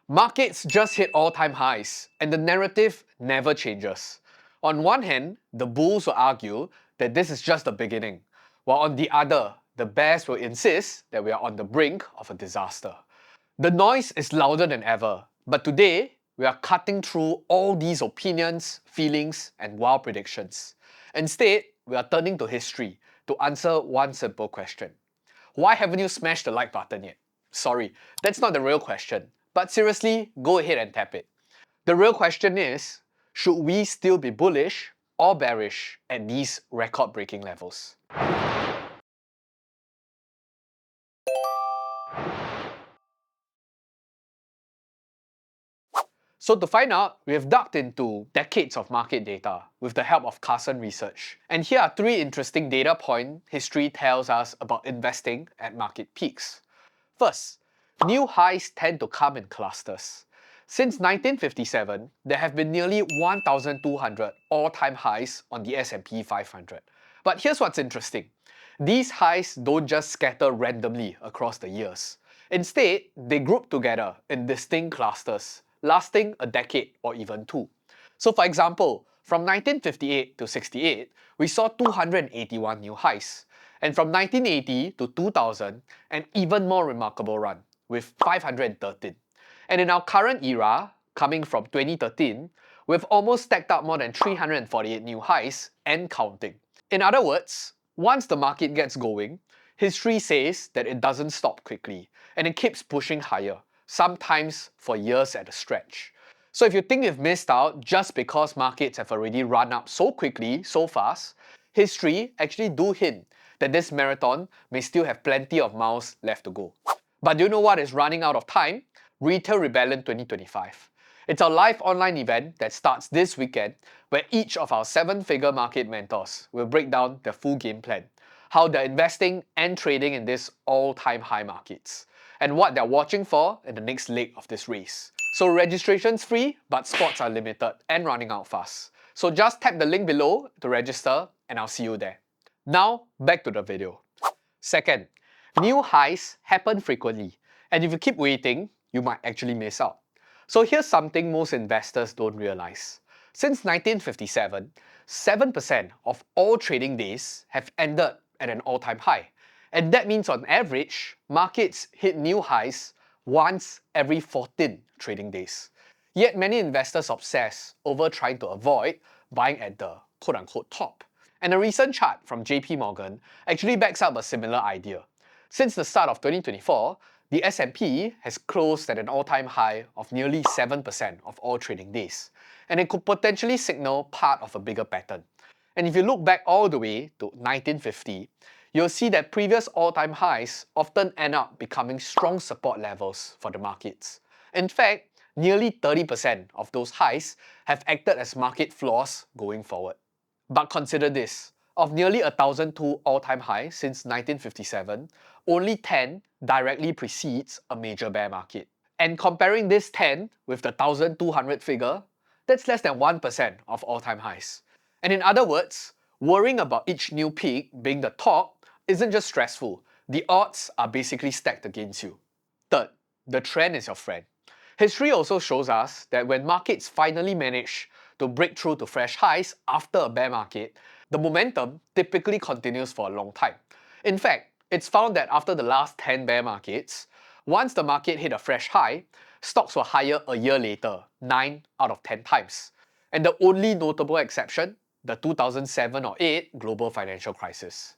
Markets just hit all-time highs, and the narrative never changes. On one hand, the bulls will argue that this is just the beginning, while on the other, the bears will insist that we are on the brink of a disaster. The noise is louder than ever, but today, we are cutting through all these opinions, feelings, and wild predictions. Instead, we are turning to history to answer one simple question. Why haven't you smashed the like button yet? Sorry, that's not the real question. But seriously, go ahead and tap it. The real question is, should we still be bullish or bearish at these record-breaking levels? So to find out, we have dug into decades of market data with the help of Carson Research. And here are three interesting data points history tells us about investing at market peaks. First, new highs tend to come in clusters. Since 1957, there have been nearly 1,200 all-time highs on the S&P 500. But here's what's interesting. These highs don't just scatter randomly across the years. Instead, they group together in distinct clusters, lasting a decade or even two. So for example, from 1958 to 68, we saw 281 new highs. And from 1980 to 2000, an even more remarkable run, with 513. And in our current era, coming from 2013, we've almost stacked up more than 348 new highs and counting. In other words, once the market gets going, history says that it doesn't stop quickly, and it keeps pushing higher, sometimes for years at a stretch. So if you think you've missed out just because markets have already run up so quickly, so fast, history actually do hint that this marathon may still have plenty of miles left to go. But do you know what is running out of time? Retail Rebellion 2025. It's our live online event that starts this weekend where each of our 7-figure market mentors will break down their full game plan, how they're investing and trading in these all-time high markets, and what they're watching for in the next leg of this race. So registration's free, but spots are limited and running out fast. So just tap the link below to register and I'll see you there. Now, back to the video. Second, new highs happen frequently, and if you keep waiting, you might actually miss out. So here's something most investors don't realize. Since 1957, 7% of all trading days have ended at an all-time high. And that means on average, markets hit new highs once every 14 trading days. Yet many investors obsess over trying to avoid buying at the quote-unquote top. And a recent chart from JP Morgan actually backs up a similar idea. Since the start of 2024, the S&P has closed at an all-time high of nearly 7% of all trading days, and it could potentially signal part of a bigger pattern. And if you look back all the way to 1950, you'll see that previous all-time highs often end up becoming strong support levels for the markets. In fact, nearly 30% of those highs have acted as market floors going forward. But consider this, of nearly 1,002 all-time highs since 1957, only 10 directly precedes a major bear market. And comparing this 10 with the 1,200 figure, that's less than 1% of all-time highs. And in other words, worrying about each new peak being the top isn't just stressful, the odds are basically stacked against you. Third, the trend is your friend. History also shows us that when markets finally manage to break through to fresh highs after a bear market, the momentum typically continues for a long time. In fact, it's found that after the last 10 bear markets, once the market hit a fresh high, stocks were higher a year later, 9 out of 10 times. And the only notable exception, the 2007 or 8 global financial crisis.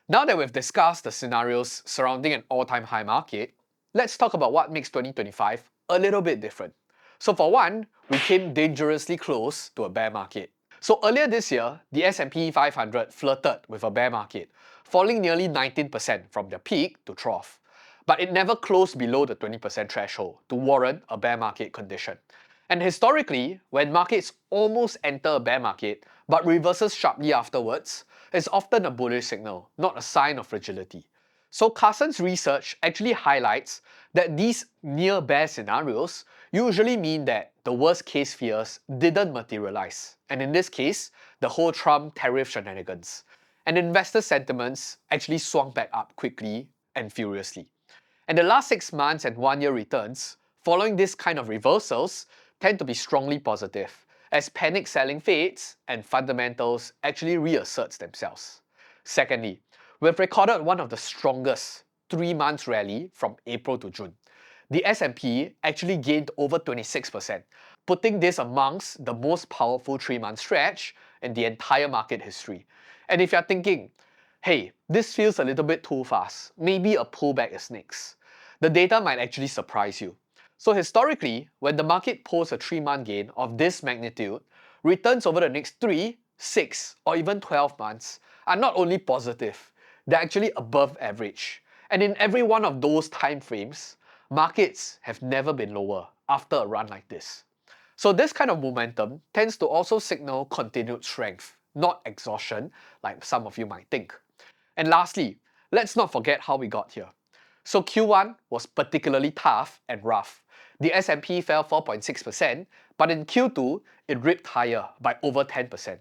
Now that we've discussed the scenarios surrounding an all-time high market, let's talk about what makes 2025 a little bit different. So for one, we came dangerously close to a bear market. So earlier this year, the S&P 500 flirted with a bear market, falling nearly 19% from their peak to trough. But it never closed below the 20% threshold to warrant a bear market condition. And historically, when markets almost enter a bear market but reverses sharply afterwards, it's often a bullish signal, not a sign of fragility. So Carson's research actually highlights that these near bear scenarios usually mean that the worst case fears didn't materialize, and in this case, the whole Trump tariff shenanigans. And investor sentiments actually swung back up quickly and furiously. And the last 6 months and 1 year returns following this kind of reversals tend to be strongly positive, as panic selling fades and fundamentals actually reasserts themselves. Secondly, we've recorded one of the strongest 3 months rally from April to June. The S&P actually gained over 26%, putting this amongst the most powerful 3 month stretch in the entire market history. And if you're thinking, hey, this feels a little bit too fast, maybe a pullback is next, the data might actually surprise you. So historically, when the market posts a 3 month gain of this magnitude, returns over the next 3, 6, or even 12 months are not only positive, they're actually above average. And in every one of those time frames, markets have never been lower after a run like this. So this kind of momentum tends to also signal continued strength, not exhaustion, like some of you might think. And lastly, let's not forget how we got here. So Q1 was particularly tough and rough. The S&P fell 4.6%, but in Q2, it ripped higher by over 10%.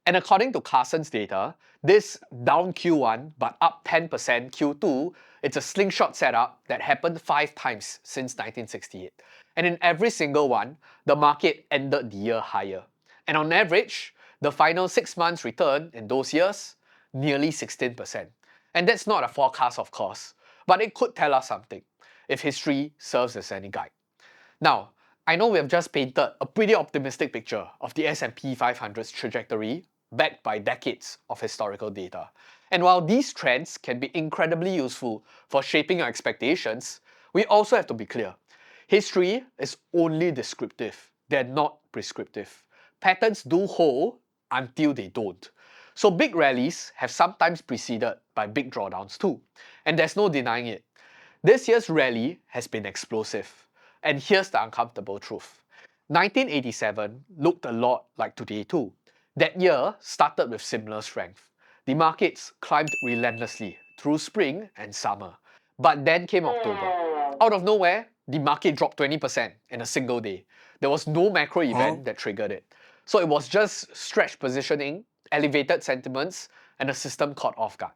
And according to Carson's data, this down Q1 but up 10% Q2, it's a slingshot setup that happened 5 times since 1968. And in every single one, the market ended the year higher. And on average, the final 6 months return in those years, nearly 16%. And that's not a forecast, of course, but it could tell us something, if history serves as any guide. Now, I know we have just painted a pretty optimistic picture of the S&P 500's trajectory backed by decades of historical data. And while these trends can be incredibly useful for shaping your expectations, we also have to be clear. History is only descriptive, they're not prescriptive. Patterns do hold until they don't. So big rallies have sometimes preceded by big drawdowns too, and there's no denying it. This year's rally has been explosive, and here's the uncomfortable truth. 1987 looked a lot like today too. That year started with similar strength. The markets climbed relentlessly through spring and summer. But then came October. Out of nowhere, the market dropped 20% in a single day. There was no macro event that triggered it. So it was just stretched positioning, elevated sentiments, and a system caught off guard.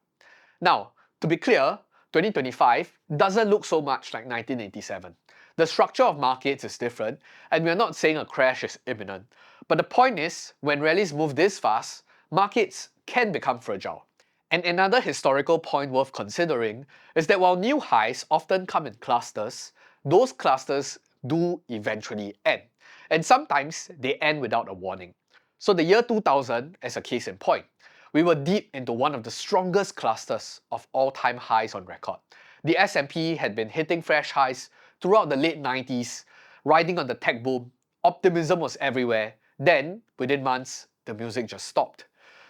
Now, to be clear, 2025 doesn't look so much like 1987. The structure of markets is different, and we're not saying a crash is imminent. But the point is, when rallies move this fast, markets can become fragile. And another historical point worth considering is that while new highs often come in clusters, those clusters do eventually end. And sometimes they end without a warning. So the year 2000 as a case in point, we were deep into one of the strongest clusters of all-time highs on record. The S&P had been hitting fresh highs throughout the late 90s, riding on the tech boom. Optimism was everywhere. Then, within months, the music just stopped.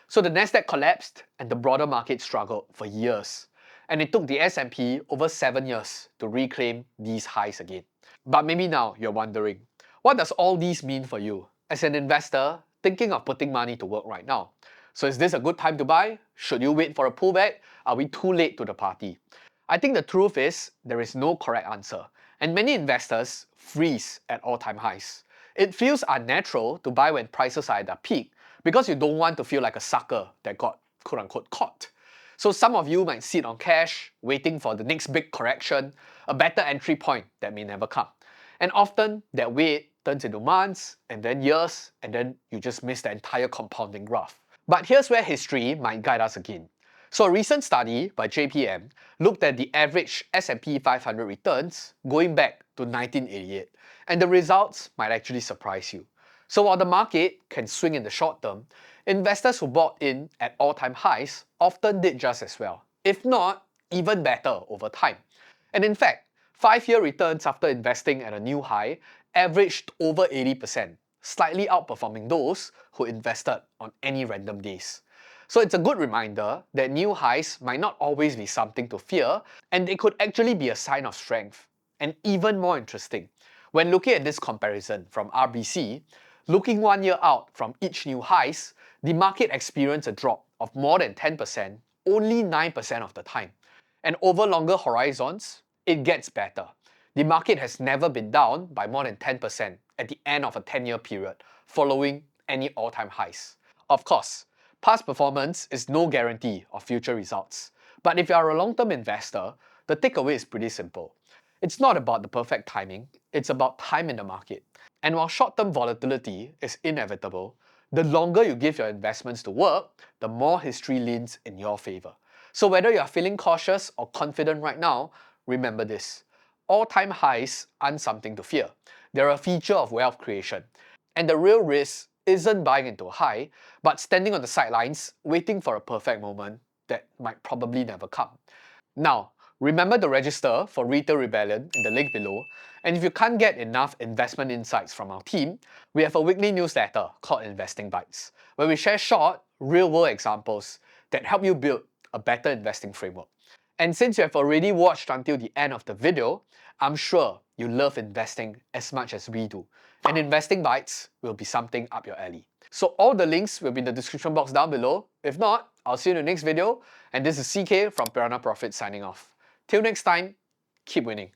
So the Nasdaq collapsed and the broader market struggled for years. And it took the S&P over 7 years to reclaim these highs again. But maybe now you're wondering, what does all these mean for you as an investor thinking of putting money to work right now? So is this a good time to buy? Should you wait for a pullback? Are we too late to the party? I think the truth is there is no correct answer, and many investors freeze at all-time highs. It feels unnatural to buy when prices are at their peak because you don't want to feel like a sucker that got quote-unquote caught. So some of you might sit on cash, waiting for the next big correction, a better entry point that may never come. And often that wait turns into months, and then years, and then you just miss the entire compounding graph. But here's where history might guide us again. So a recent study by JPM looked at the average S&P 500 returns going back to 1988, and the results might actually surprise you. So while the market can swing in the short term, investors who bought in at all-time highs often did just as well, if not even better over time. And in fact, 5-year returns after investing at a new high averaged over 80%, slightly outperforming those who invested on any random days. So it's a good reminder that new highs might not always be something to fear, and they could actually be a sign of strength. And even more interesting, when looking at this comparison from RBC, looking 1 year out from each new highs, the market experienced a drop of more than 10% only 9% of the time. And over longer horizons, it gets better. The market has never been down by more than 10% at the end of a 10-year period following any all-time highs. Of course, past performance is no guarantee of future results. But if you are a long-term investor, the takeaway is pretty simple. It's not about the perfect timing, it's about time in the market. And while short-term volatility is inevitable, the longer you give your investments to work, the more history leans in your favor. So whether you're feeling cautious or confident right now, remember this. All-time highs aren't something to fear. They're a feature of wealth creation. And the real risk isn't buying into a high, but standing on the sidelines, waiting for a perfect moment that might probably never come. Now, remember to register for Retail Rebellion in the link below, and if you can't get enough investment insights from our team, we have a weekly newsletter called Investing Bites, where we share short, real-world examples that help you build a better investing framework. And since you have already watched until the end of the video, I'm sure you love investing as much as we do, and Investing Bites will be something up your alley. So all the links will be in the description box down below. If not, I'll see you in the next video, and this is CK from Piranha Profit signing off. Till next time, keep winning.